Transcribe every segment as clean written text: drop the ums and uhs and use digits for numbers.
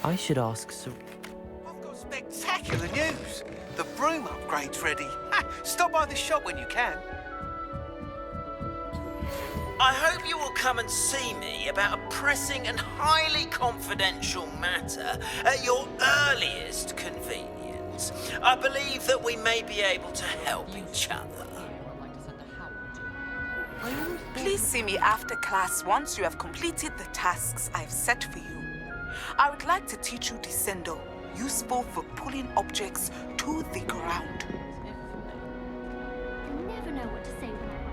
I should ask Sir... I've got spectacular news. The broom upgrade's ready. Ha, stop by the shop when you can. I hope you will come and see me about a pressing and highly confidential matter at your earliest convenience. I believe that we may be able to help each other. Please see me after class once you have completed the tasks I've set for you. I would like to teach you Diffindo, useful for pulling objects to the ground. I never know what to say when I write.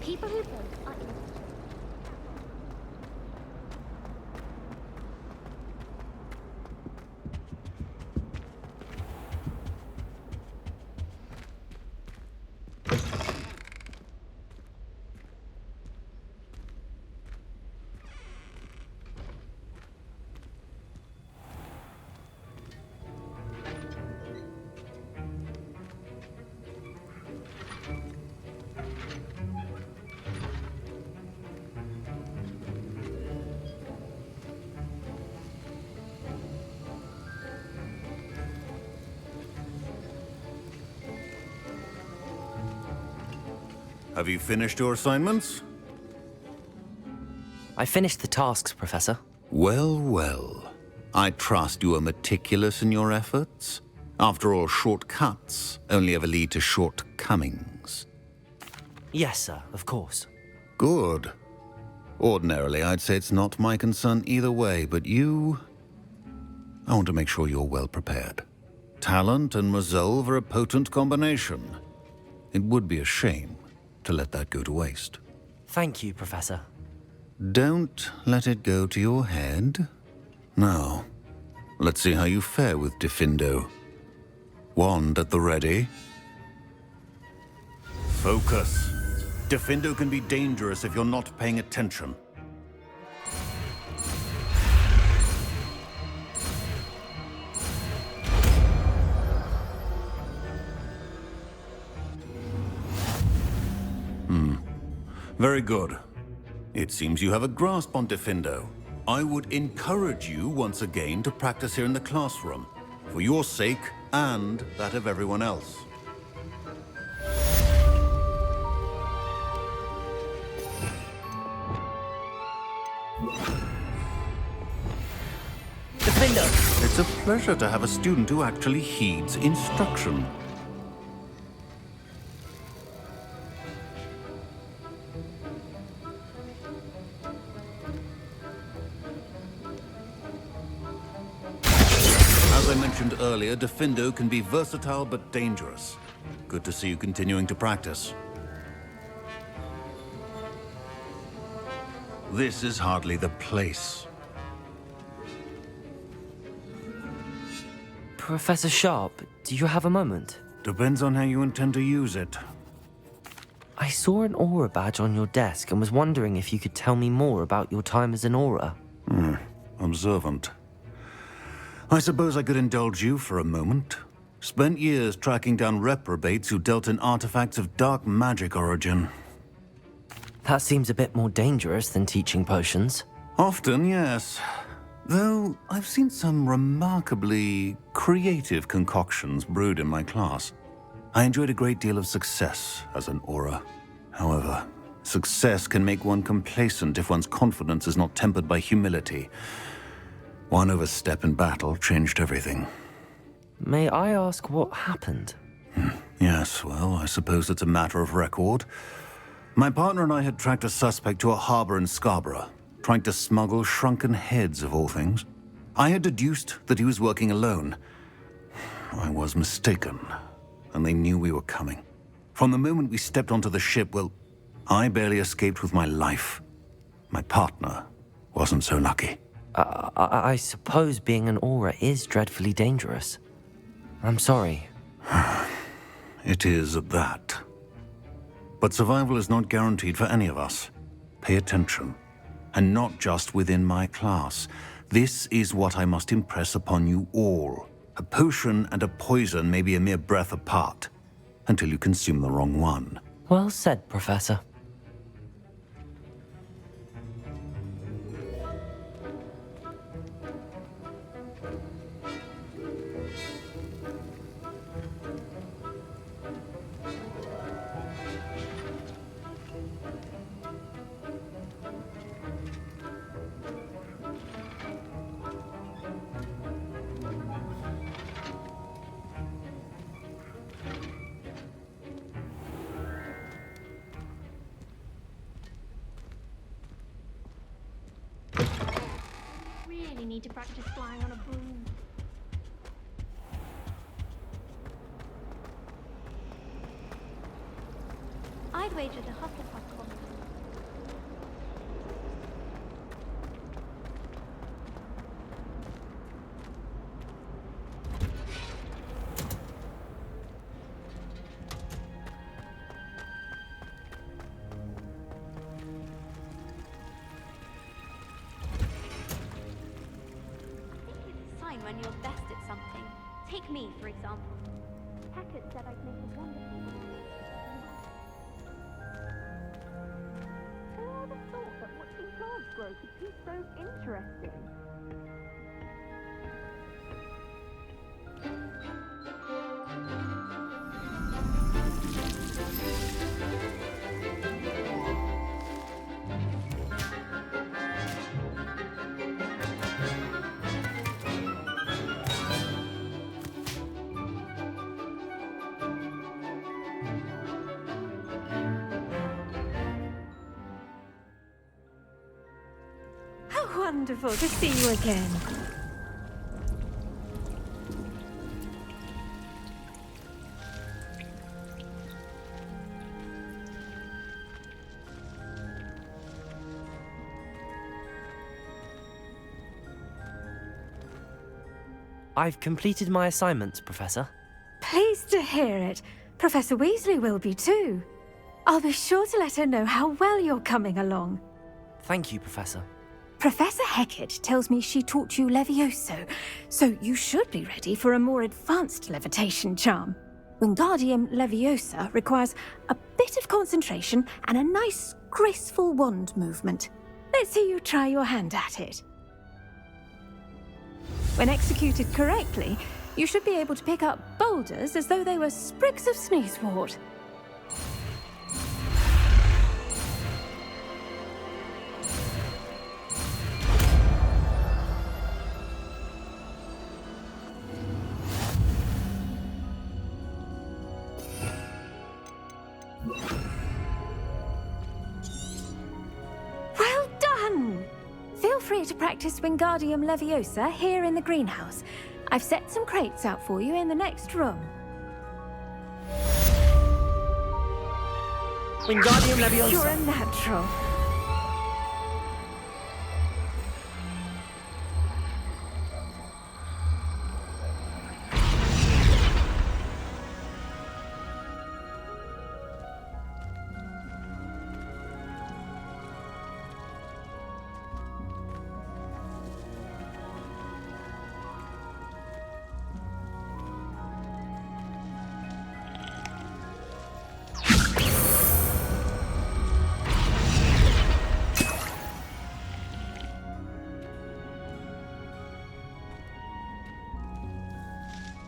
People who build are innocent. Have you finished your assignments? I finished the tasks, Professor. Well, well. I trust you are meticulous in your efforts. After all, shortcuts only ever lead to shortcomings. Yes, sir, of course. Good. Ordinarily, I'd say it's not my concern either way, but you... I want to make sure you're well prepared. Talent and resolve are a potent combination. It would be a shame to let that go to waste. Thank you, Professor. Don't let it go to your head. Now, let's see how you fare with Diffindo. Wand at the ready. Focus. Diffindo can be dangerous if you're not paying attention. Very good. It seems you have a grasp on Diffindo. I would encourage you once again to practice here in the classroom, for your sake and that of everyone else. Diffindo! It's a pleasure to have a student who actually heeds instruction. As I mentioned earlier, Diffindo can be versatile but dangerous. Good to see you continuing to practice. This is hardly the place. Professor Sharp, do you have a moment? Depends on how you intend to use it. I saw an aura badge on your desk and was wondering if you could tell me more about your time as an aura. Observant. I suppose I could indulge you for a moment. Spent years tracking down reprobates who dealt in artifacts of dark magic origin. That seems a bit more dangerous than teaching potions. Often, yes. Though I've seen some remarkably creative concoctions brewed in my class. I enjoyed a great deal of success as an aura. However, success can make one complacent if one's confidence is not tempered by humility. One overstep in battle changed everything. May I ask what happened? Yes, well, I suppose it's a matter of record. My partner and I had tracked a suspect to a harbor in Scarborough, trying to smuggle shrunken heads of all things. I had deduced that he was working alone. I was mistaken, and they knew we were coming. From the moment we stepped onto the ship, well, I barely escaped with my life. My partner wasn't so lucky. I suppose being an aura is dreadfully dangerous. I'm sorry. It is that. But survival is not guaranteed for any of us. Pay attention. And not just within my class. This is what I must impress upon you all. A potion and a poison may be a mere breath apart, until you consume the wrong one. Well said, Professor. Really need to practice flying on a broom. I'd wager the Hufflepuff comic. When you're best at something. Take me, for example. Hackett said I'd make a wonderful one. Who would have thought that watching plants grow could be so interesting? Wonderful to see you again. I've completed my assignments, Professor. Pleased to hear it. Professor Weasley will be too. I'll be sure to let her know how well you're coming along. Thank you, Professor. Professor Hecat tells me she taught you Leviosa, so you should be ready for a more advanced levitation charm. Wingardium Leviosa requires a bit of concentration and a nice, graceful wand movement. Let's see you try your hand at it. When executed correctly, you should be able to pick up boulders as though they were sprigs of sneezewort. Well done! Feel free to practice Wingardium Leviosa here in the greenhouse. I've set some crates out for you in the next room. Wingardium Leviosa! You're a natural.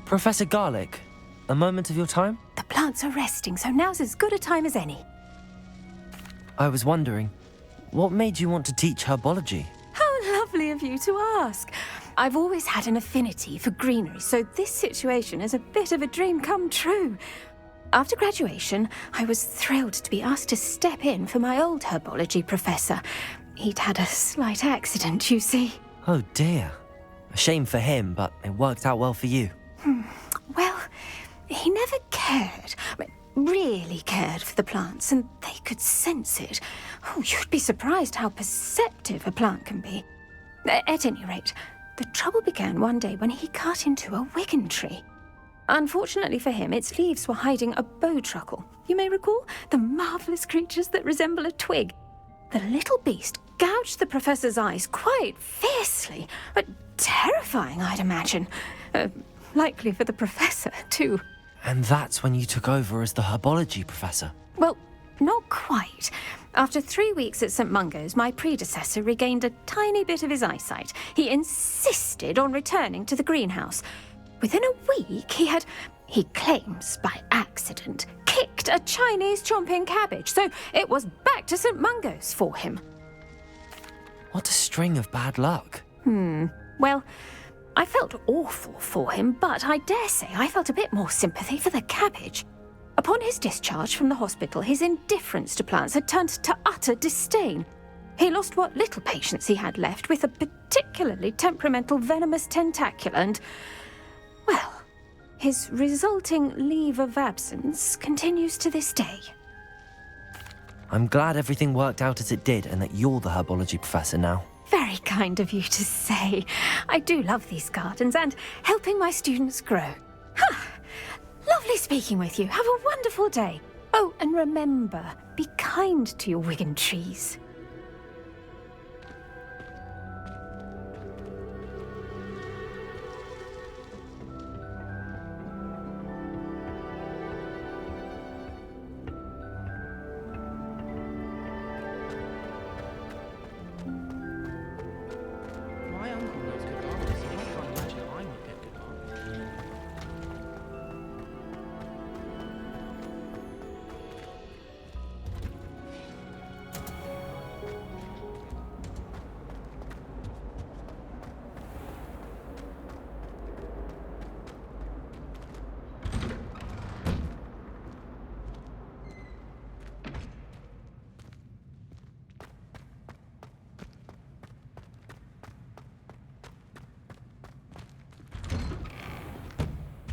Professor Garlick, a moment of your time? The plants are resting, so now's as good a time as any. I was wondering, what made you want to teach herbology? How lovely of you to ask. I've always had an affinity for greenery, so this situation is a bit of a dream come true. After graduation, I was thrilled to be asked to step in for my old herbology professor. He'd had a slight accident, you see. Oh dear. A shame for him, but it worked out well for you. Well, he never cared, really cared for the plants, and they could sense it. Oh, you'd be surprised how perceptive a plant can be. At any rate, the trouble began one day when he cut into a wigan tree. Unfortunately for him, its leaves were hiding a bowtruckle. You may recall the marvellous creatures that resemble a twig. The little beast gouged the professor's eyes quite fiercely, but terrifying, I'd imagine. Likely for the professor, too. And that's when you took over as the herbology professor? Well, not quite. After 3 weeks at St. Mungo's, my predecessor regained a tiny bit of his eyesight. He insisted on returning to the greenhouse. Within a week, he claims by accident, kicked a Chinese chomping cabbage, so it was back to St. Mungo's for him. What a string of bad luck. Well, I felt awful for him, but I dare say I felt a bit more sympathy for the cabbage. Upon his discharge from the hospital, his indifference to plants had turned to utter disdain. He lost what little patience he had left with a particularly temperamental venomous tentacula and, well, his resulting leave of absence continues to this day. I'm glad everything worked out as it did and that you're the herbology professor now. Very kind of you to say. I do love these gardens and helping my students grow. Lovely speaking with you. Have a wonderful day. Oh, and remember, be kind to your wigan trees. My uncle knows guitars, and I can't imagine I would get guitar.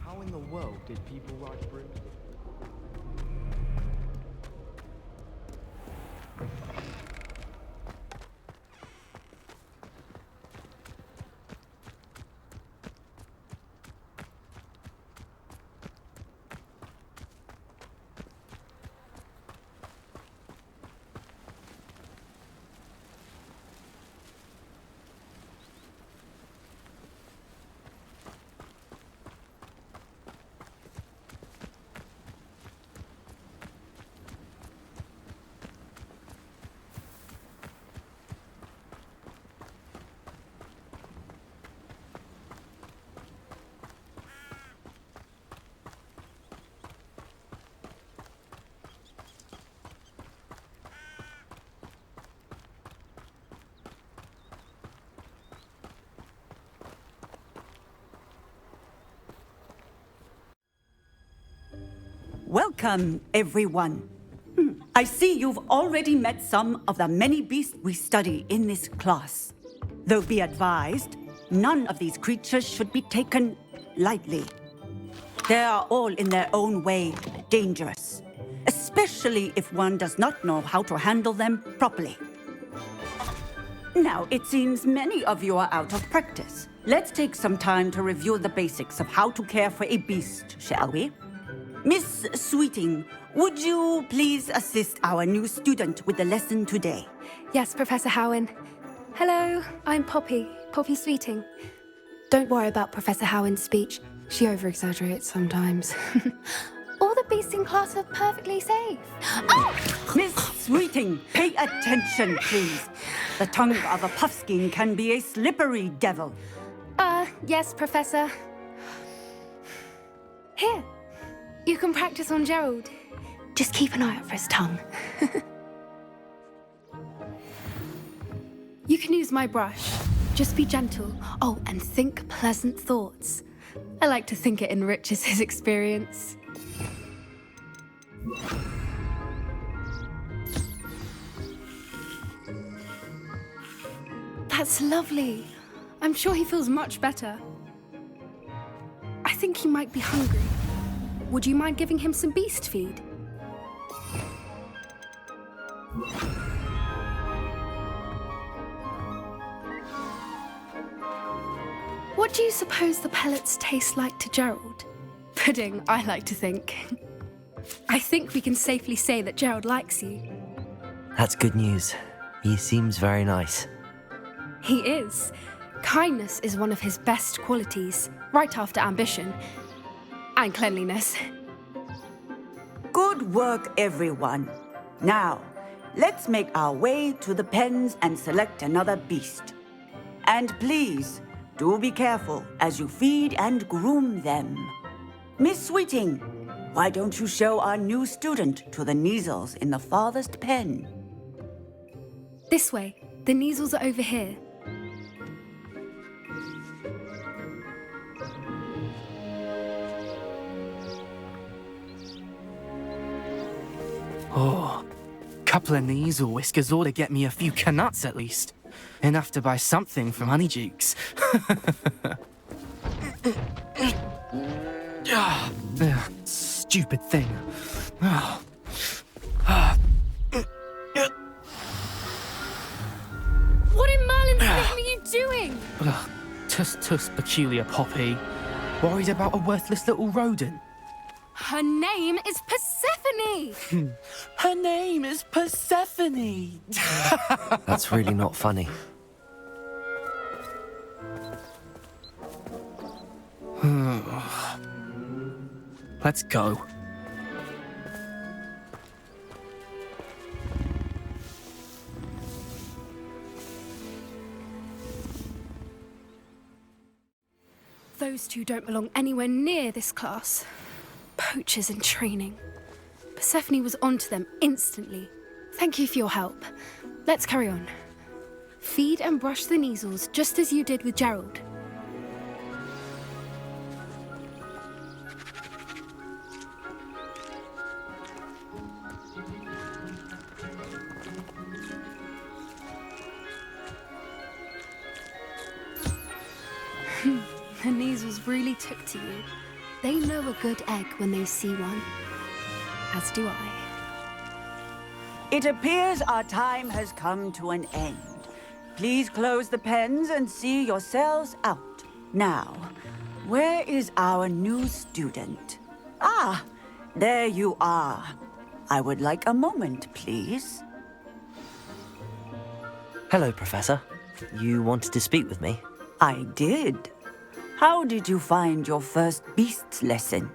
How in the world did people ride brooms? Welcome, everyone. I see you've already met some of the many beasts we study in this class. Though be advised, none of these creatures should be taken lightly. They are all in their own way dangerous, especially if one does not know how to handle them properly. Now, it seems many of you are out of practice. Let's take some time to review the basics of how to care for a beast, shall we? Miss Sweeting, would you please assist our new student with the lesson today? Yes, Professor Howin. Hello, I'm Poppy Sweeting. Don't worry about Professor Howin's speech. She over-exaggerates sometimes. All the beasts in class are perfectly safe. Oh! Miss Sweeting, pay attention, please. The tongue of a puffskein can be a slippery devil. Yes, Professor. Here, you can practice on Gerald. Just keep an eye out for his tongue. You can use my brush. Just be gentle. Oh, and think pleasant thoughts. I like to think it enriches his experience. That's lovely. I'm sure he feels much better. I think he might be hungry. Would you mind giving him some beast feed? What do you suppose the pellets taste like to Gerald? Pudding, I like to think. I think we can safely say that Gerald likes you. That's good news. He seems very nice. He is. Kindness is one of his best qualities, right after ambition. And cleanliness. Good work, everyone. Now, let's make our way to the pens and select another beast. And please, do be careful as you feed and groom them. Miss Sweeting, why don't you show our new student to the Neasels in the farthest pen? This way. The Neasels are over here. Oh, couple of Neasel whiskers ought to get me a few canuts at least. Enough to buy something from Honeydukes. Stupid thing. What in Merlin's name are you doing? Tuss, peculiar Poppy. Worried about a worthless little rodent. Her name is Persephone! Her name is Persephone! That's really not funny. Let's go. Those two don't belong anywhere near this class. Poachers in training. Persephone was onto them instantly. Thank you for your help. Let's carry on. Feed and brush the Neasels just as you did with Gerald. The Neasels really took to you. They know a good egg when they see one. As do I. It appears our time has come to an end. Please close the pens and see yourselves out. Now, where is our new student? Ah, there you are. I would like a moment, please. Hello, Professor. You wanted to speak with me? I did. How did you find your first beasts lesson?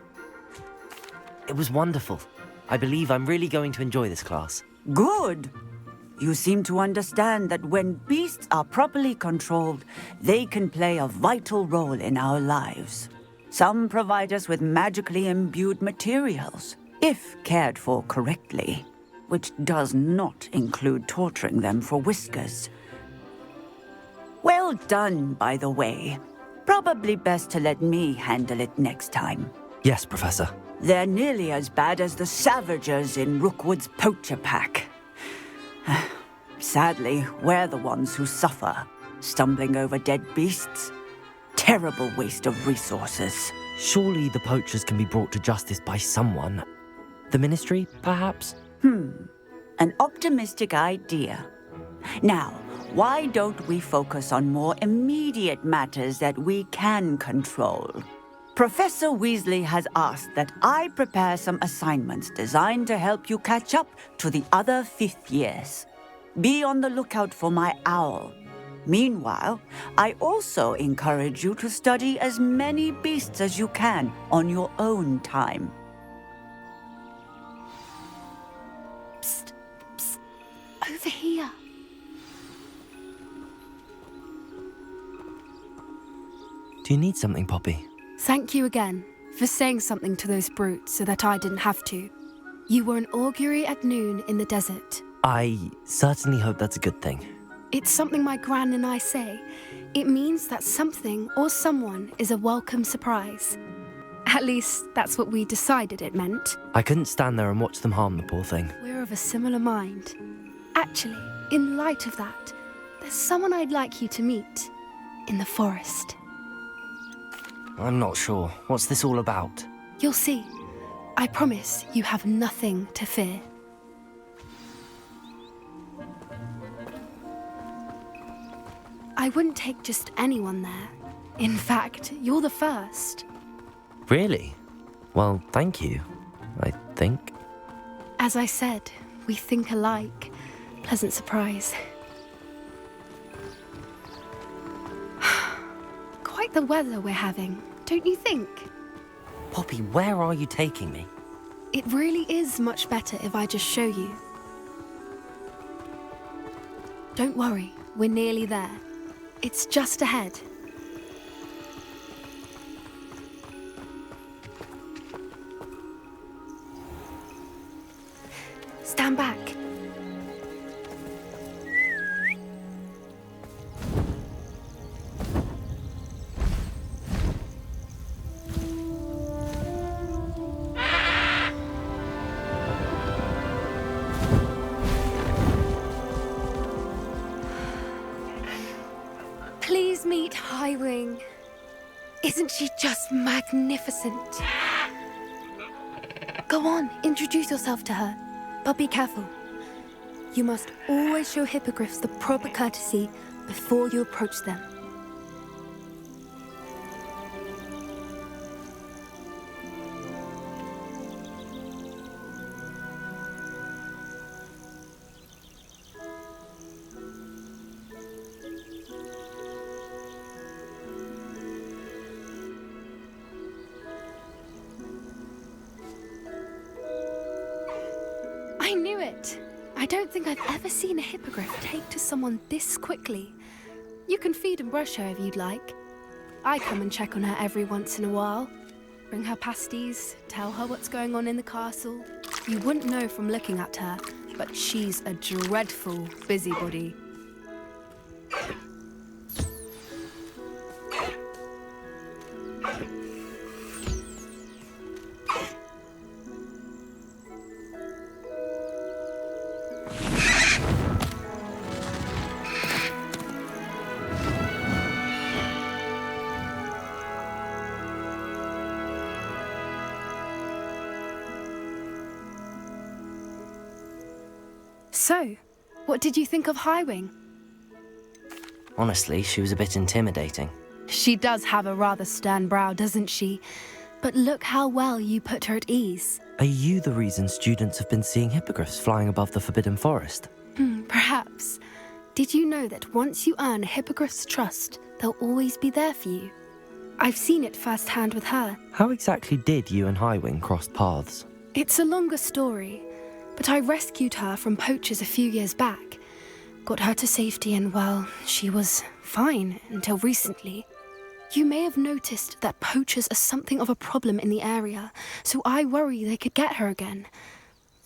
It was wonderful. I believe I'm really going to enjoy this class. Good. You seem to understand that when beasts are properly controlled, they can play a vital role in our lives. Some provide us with magically imbued materials, if cared for correctly, which does not include torturing them for whiskers. Well done, by the way. Probably best to let me handle it next time. Yes, Professor. They're nearly as bad as the Savagers in Rookwood's poacher pack. Sadly, we're the ones who suffer, stumbling over dead beasts. Terrible waste of resources. Surely the poachers can be brought to justice by someone. The Ministry, perhaps? An optimistic idea. Now, why don't we focus on more immediate matters that we can control? Professor Weasley has asked that I prepare some assignments designed to help you catch up to the other fifth years. Be on the lookout for my owl. Meanwhile, I also encourage you to study as many beasts as you can on your own time. Psst, psst. Over here. Do you need something, Poppy? Thank you again. for saying something to those brutes so that I didn't have to. You were an augury at noon in the desert. I certainly hope that's a good thing. It's something my gran and I say. It means that something or someone is a welcome surprise. At least, that's what we decided it meant. I couldn't stand there and watch them harm the poor thing. We're of a similar mind. Actually, in light of that, there's someone I'd like you to meet. In the forest. I'm not sure. What's this all about? You'll see. I promise you have nothing to fear. I wouldn't take just anyone there. In fact, you're the first. Really? Well, thank you, I think. As I said, we think alike. Pleasant surprise. Quite the weather we're having, don't you think? Poppy, where are you taking me? It really is much better if I just show you. Don't worry, we're nearly there. It's just ahead. Stand back. Please meet Highwing. Isn't she just magnificent? Go on, introduce yourself to her. But be careful. You must always show hippogriffs the proper courtesy before you approach them. I knew it! I don't think I've ever seen a hippogriff take to someone this quickly. You can feed and brush her if you'd like. I come and check on her every once in a while. Bring her pasties, tell her what's going on in the castle. You wouldn't know from looking at her, but she's a dreadful busybody. So, what did you think of Highwing? Honestly, she was a bit intimidating. She does have a rather stern brow, doesn't she? But look how well you put her at ease. Are you the reason students have been seeing hippogriffs flying above the Forbidden Forest? Perhaps. Did you know that once you earn a hippogriff's trust, they'll always be there for you? I've seen it firsthand with her. How exactly did you and Highwing cross paths? It's a longer story, but I rescued her from poachers a few years back. Got her to safety and, well, she was fine until recently. You may have noticed that poachers are something of a problem in the area, so I worry they could get her again.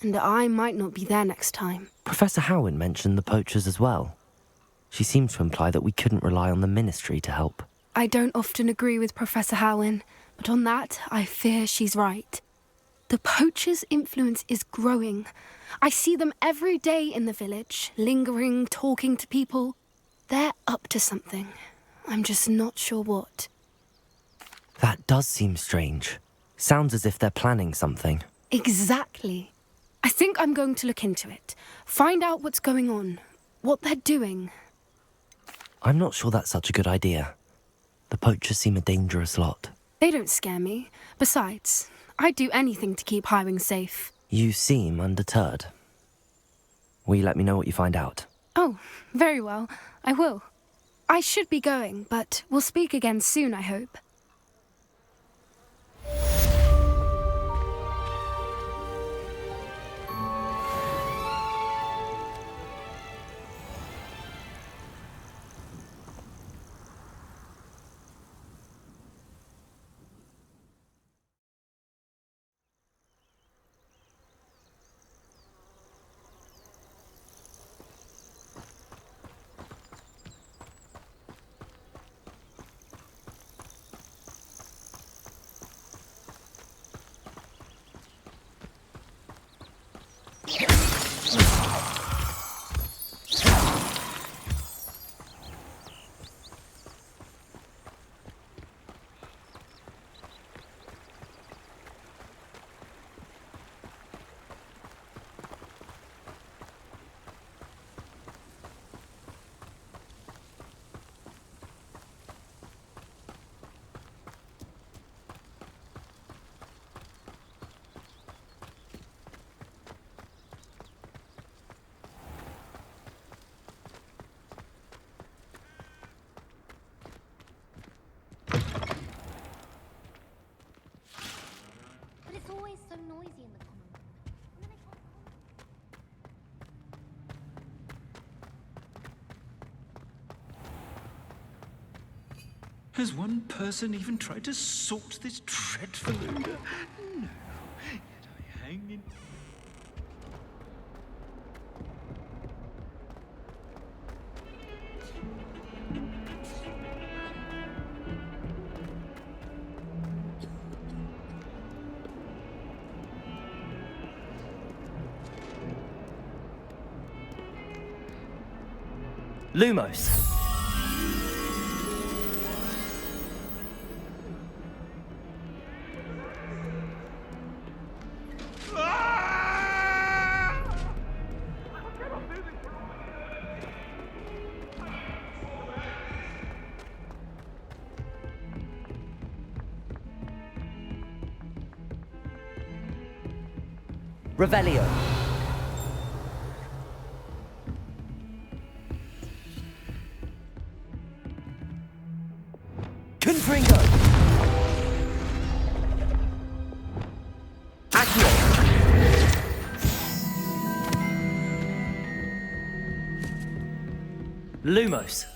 And I might not be there next time. Professor Howin mentioned the poachers as well. She seemed to imply that we couldn't rely on the Ministry to help. I don't often agree with Professor Howin, but on that, I fear she's right. The poachers' influence is growing. I see them every day in the village, lingering, talking to people. They're up to something. I'm just not sure what. That does seem strange. Sounds as if they're planning something. Exactly. I think I'm going to look into it. Find out what's going on, what they're doing. I'm not sure that's such a good idea. The poachers seem a dangerous lot. They don't scare me. Besides, I'd do anything to keep Highwing safe. You seem undeterred. Will you let me know what you find out? Oh, very well. I will. I should be going, but we'll speak again soon, I hope. so noisy in the common room. And then I can't Has one person even tried to sort this dreadful odor? No, yet I hang in... Lumos. Revelio. Confringo. Accio. Lumos.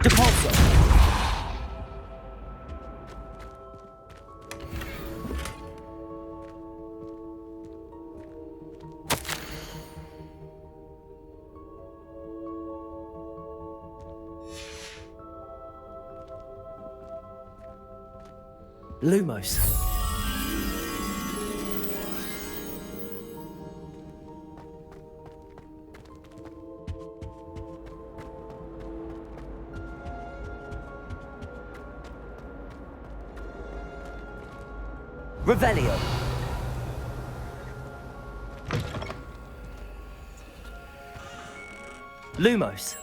Depulso. Lumos. Revelio. Lumos.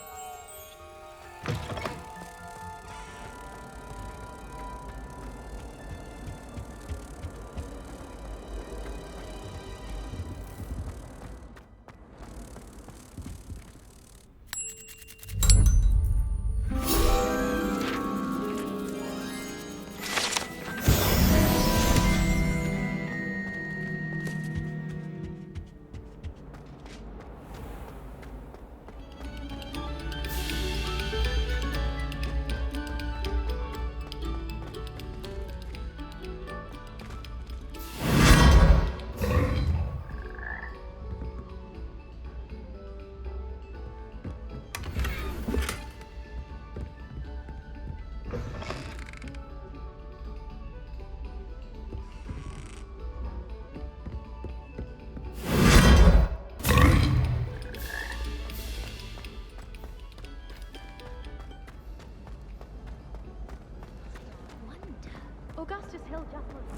Augustus Hill just looks...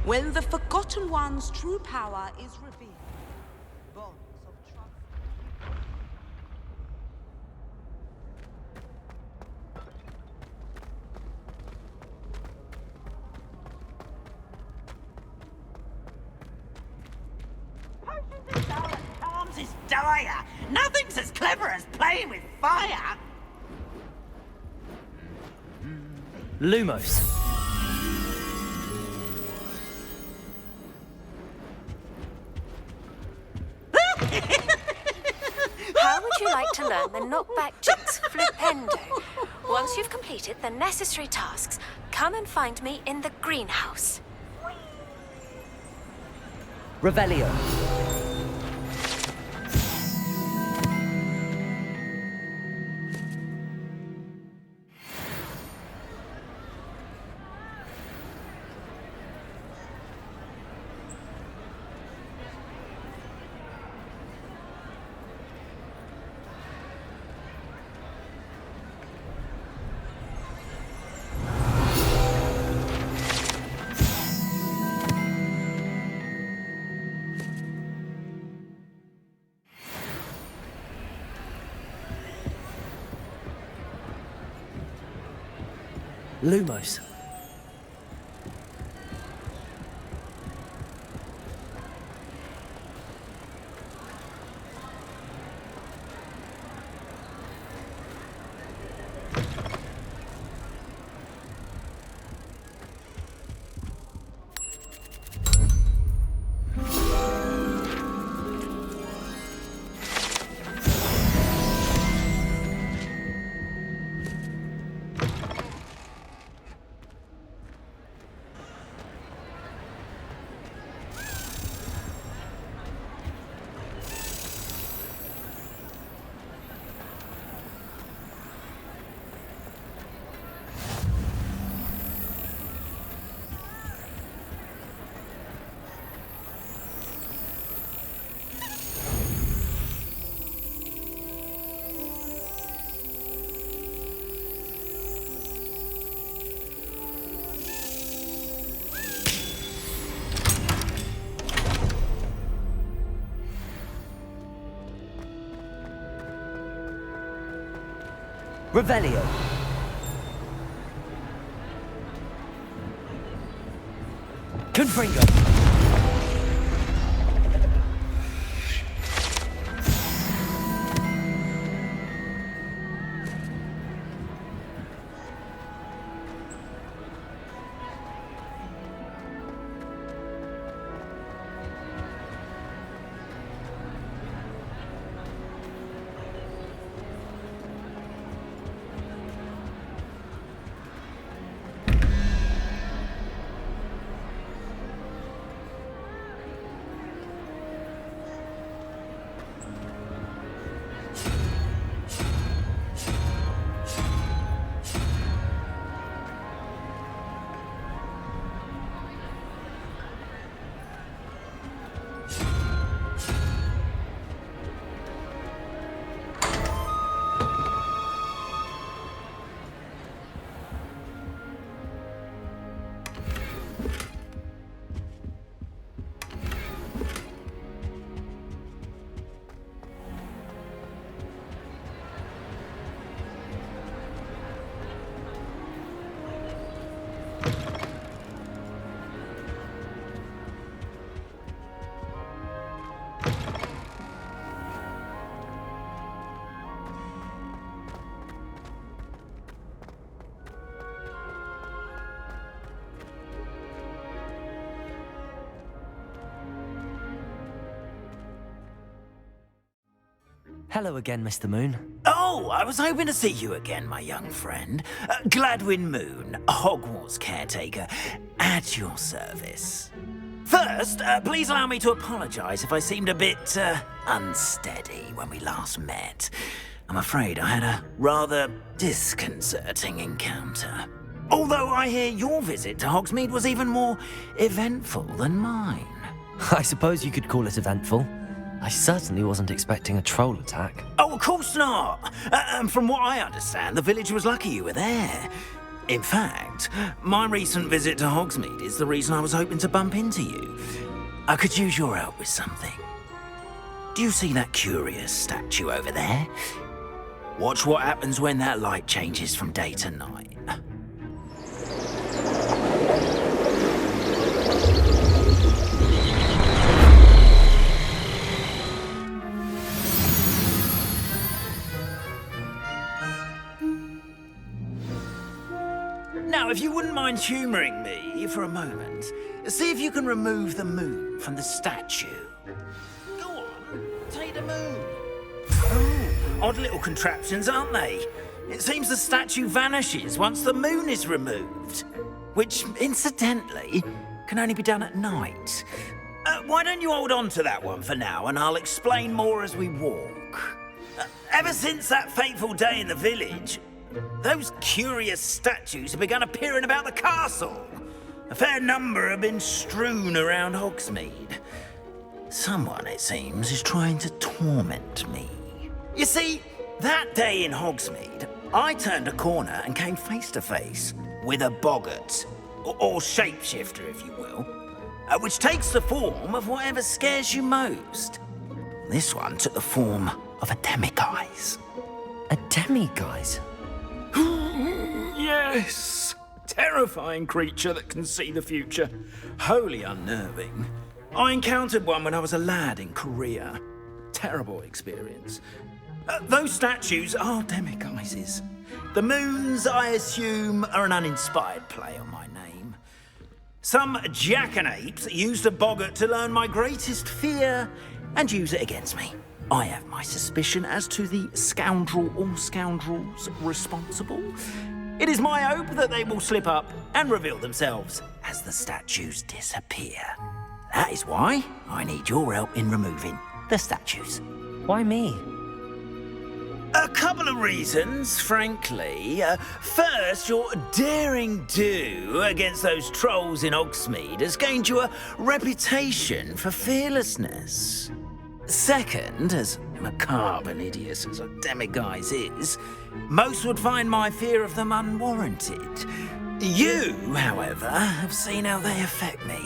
When the Forgotten One's true power is revealed, bonds of trust. Potions of power charms is dire. Nothing's as clever as playing with fire. Lumos. How would you like to learn the knockback jinx Flipendo? Once you've completed the necessary tasks, come and find me in the greenhouse. Revelio. Lumos. Revelio. Confringo. Hello again, Mr. Moon. Oh, I was hoping to see you again, my young friend. Gladwin Moon, Hogwarts Caretaker, at your service. First, please allow me to apologize if I seemed a bit, unsteady when we last met. I'm afraid I had a rather disconcerting encounter. Although I hear your visit to Hogsmeade was even more eventful than mine. I suppose you could call it eventful. I certainly wasn't expecting a troll attack. Oh, of course not! And from what I understand, the village was lucky you were there. In fact, my recent visit to Hogsmeade is the reason I was hoping to bump into you. I could use your help with something. Do you see that curious statue over there? Watch what happens when that light changes from day to night. Now, if you wouldn't mind humouring me for a moment, see if you can remove the moon from the statue. Go on, take the moon. Oh, odd little contraptions, aren't they? It seems the statue vanishes once the moon is removed. Which, incidentally, can only be done at night. Why don't you hold on to that one for now, and I'll explain more as we walk. Ever since that fateful day in the village, those curious statues have begun appearing about the castle. A fair number have been strewn around Hogsmeade. Someone, it seems, is trying to torment me. You see, that day in Hogsmeade, I turned a corner and came face to face with a boggart, or shapeshifter, if you will, which takes the form of whatever scares you most. This one took the form of a demiguise. A demiguise? Yes! Terrifying creature that can see the future. Wholly unnerving. I encountered one when I was a lad in Korea. Terrible experience. Those statues are demiguises. The moons, I assume, are an uninspired play on my name. Some jackanapes used a boggart to learn my greatest fear and use it against me. I have my suspicion as to the scoundrel or scoundrels responsible. It is my hope that they will slip up and reveal themselves as the statues disappear. That is why I need your help in removing the statues. Why me? A couple of reasons, frankly. First, your daring do against those trolls in Hogsmeade has gained you a reputation for fearlessness. Second, as macabre and hideous as a demiguise is, most would find my fear of them unwarranted. You, however, have seen how they affect me.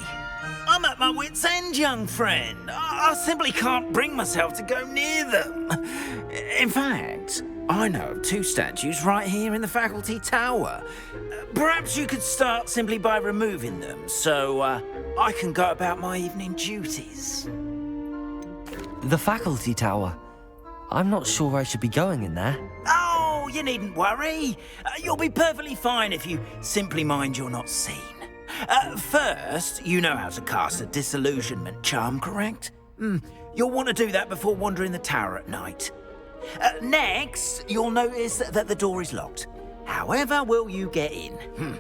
I'm at my wit's end, young friend. I simply can't bring myself to go near them. In fact, I know of 2 statues right here in the faculty tower. Perhaps you could start simply by removing them, so I can go about my evening duties. The faculty tower? I'm not sure I should be going in there. Oh, you needn't worry. You'll be perfectly fine if you simply mind you're not seen. First, you know how to cast a disillusionment charm, correct? You'll want to do that before wandering the tower at night. Next, you'll notice that the door is locked. However will you get in?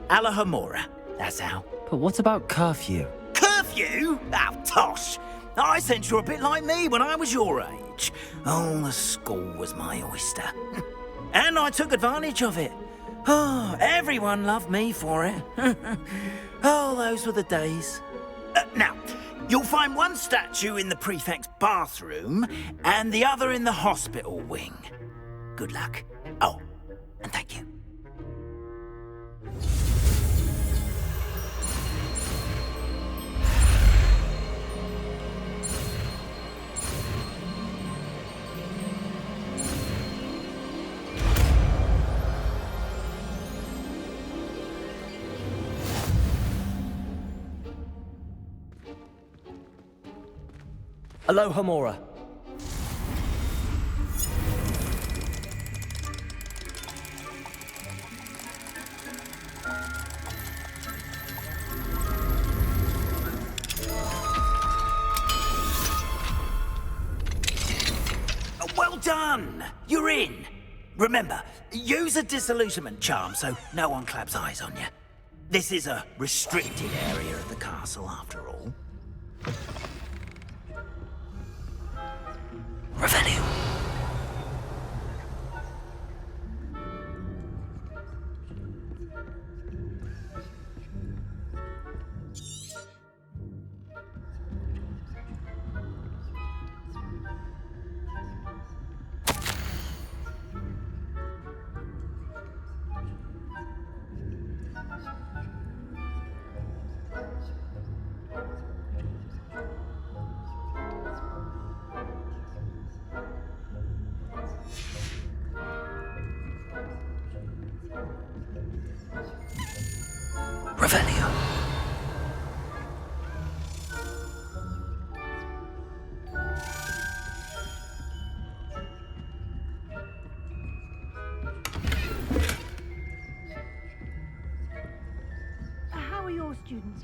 Alahomora, that's how. But what about curfew? Curfew? Oh, tosh! I sense you're a bit like me when I was your age. Oh, the school was my oyster. And I took advantage of it. Oh, everyone loved me for it. Oh, those were the days. Now, you'll find one statue in the Prefect's bathroom and the other in the hospital wing. Good luck. Oh, and thank you. Alohomora. Well done! You're in. Remember, use a disillusionment charm so no one claps eyes on you. This is a restricted area of the castle, after all. Revenue.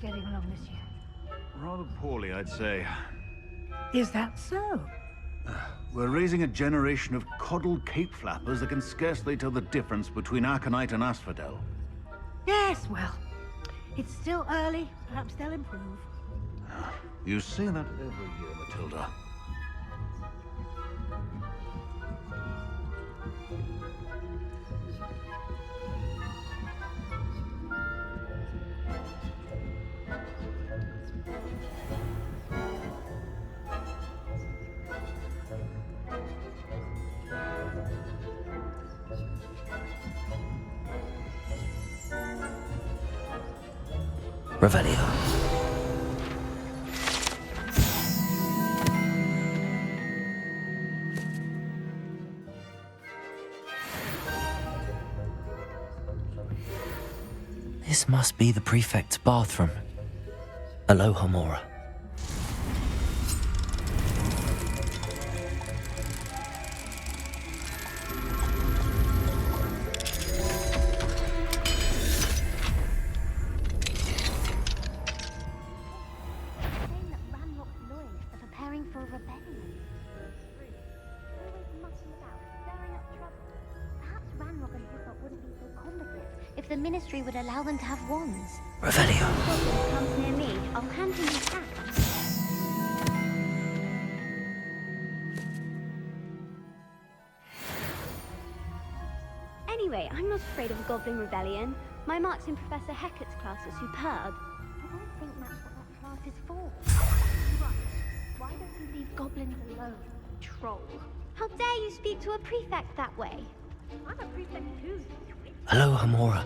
getting along this year? Rather poorly, I'd say. Is that so? We're raising a generation of coddled cape flappers that can scarcely tell the difference between Aconite and Asphodel. Yes, well, it's still early. Perhaps they'll improve. You say that every year, Matilda. Revelio. This must be the Prefect's bathroom. Aloha Mora. The Ministry would allow them to have wands. Revelio. If he comes near me, I'll hand him his hat. Anyway, I'm not afraid of a goblin rebellion. My marks in Professor Hecat's class are superb. I don't think that's what that class is for. Right. Why don't you leave goblins alone, troll? How dare you speak to a prefect that way? I'm a prefect too. Aloha Mora.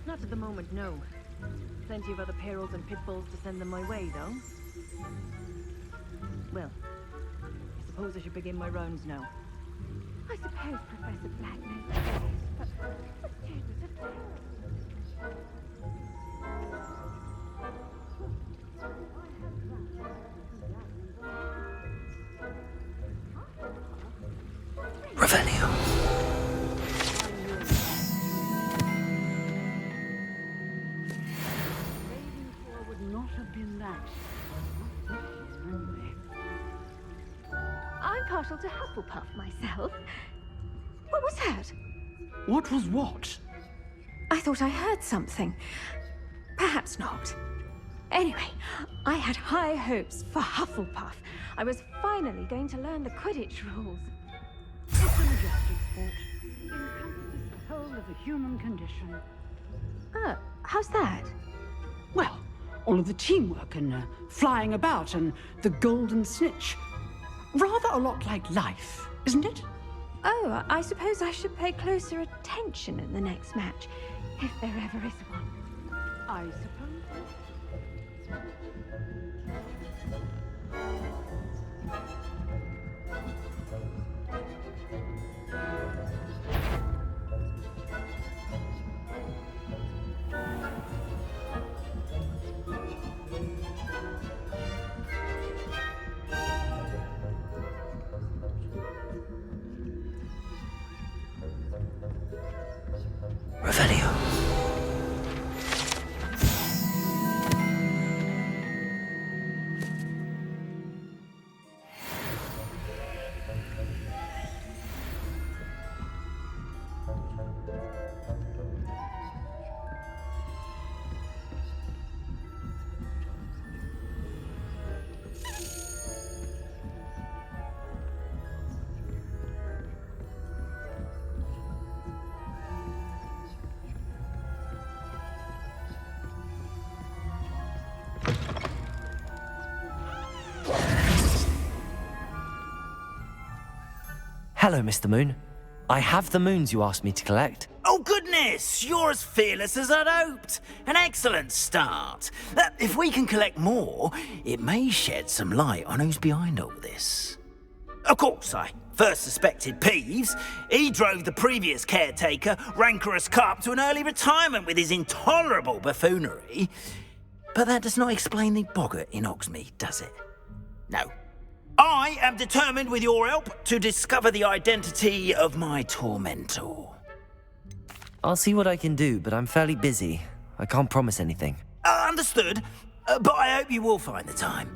Not at the moment, no. Plenty of other perils and pitfalls to send them my way, though. Well, I suppose I should begin my rounds now. I suppose Professor Black knows best, but the students are Revelio. not have been that. I'm partial to Hufflepuff myself. What was that? What was what? I thought I heard something. Perhaps not. Anyway, I had high hopes for Hufflepuff. I was finally going to learn the Quidditch rules. It's a majestic sport. It encompasses the whole of the human condition. Oh, how's that? Well, all of the teamwork and flying about and the golden snitch. Rather a lot like life, isn't it? Oh, I suppose I should pay closer attention in the next match, if there ever is one. I suppose. Revelio. Hello, Mr. Moon. I have the moons you asked me to collect. Oh, goodness! You're as fearless as I'd hoped. An excellent start. If we can collect more, it may shed some light on who's behind all this. Of course, I first suspected Peeves. He drove the previous caretaker, rancorous Carp, to an early retirement with his intolerable buffoonery. But that does not explain the boggart in Hogsmeade, does it? No. I am determined, with your help, to discover the identity of my tormentor. I'll see what I can do, but I'm fairly busy. I can't promise anything. Understood. But I hope you will find the time.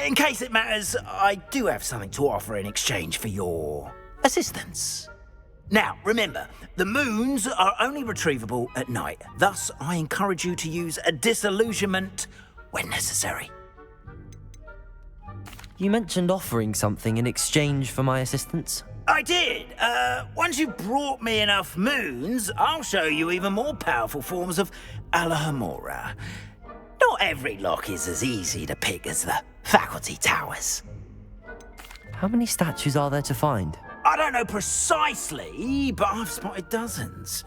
In case it matters, I do have something to offer in exchange for your assistance. Now, remember, the moons are only retrievable at night. Thus, I encourage you to use a disillusionment when necessary. You mentioned offering something in exchange for my assistance? I did. Once you've brought me enough moons, I'll show you even more powerful forms of Alohomora. Not every lock is as easy to pick as the faculty towers. How many statues are there to find? I don't know precisely, but I've spotted dozens.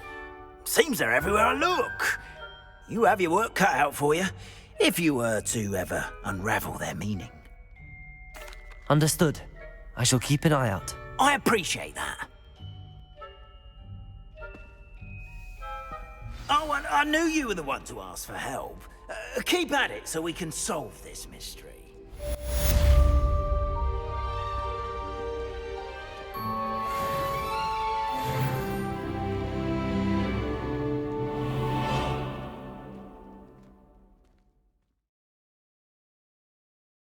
Seems they're everywhere I look. You have your work cut out for you, if you were to ever unravel their meaning. Understood. I shall keep an eye out. I appreciate that. Oh, and I knew you were the one to ask for help. Keep at it so we can solve this mystery.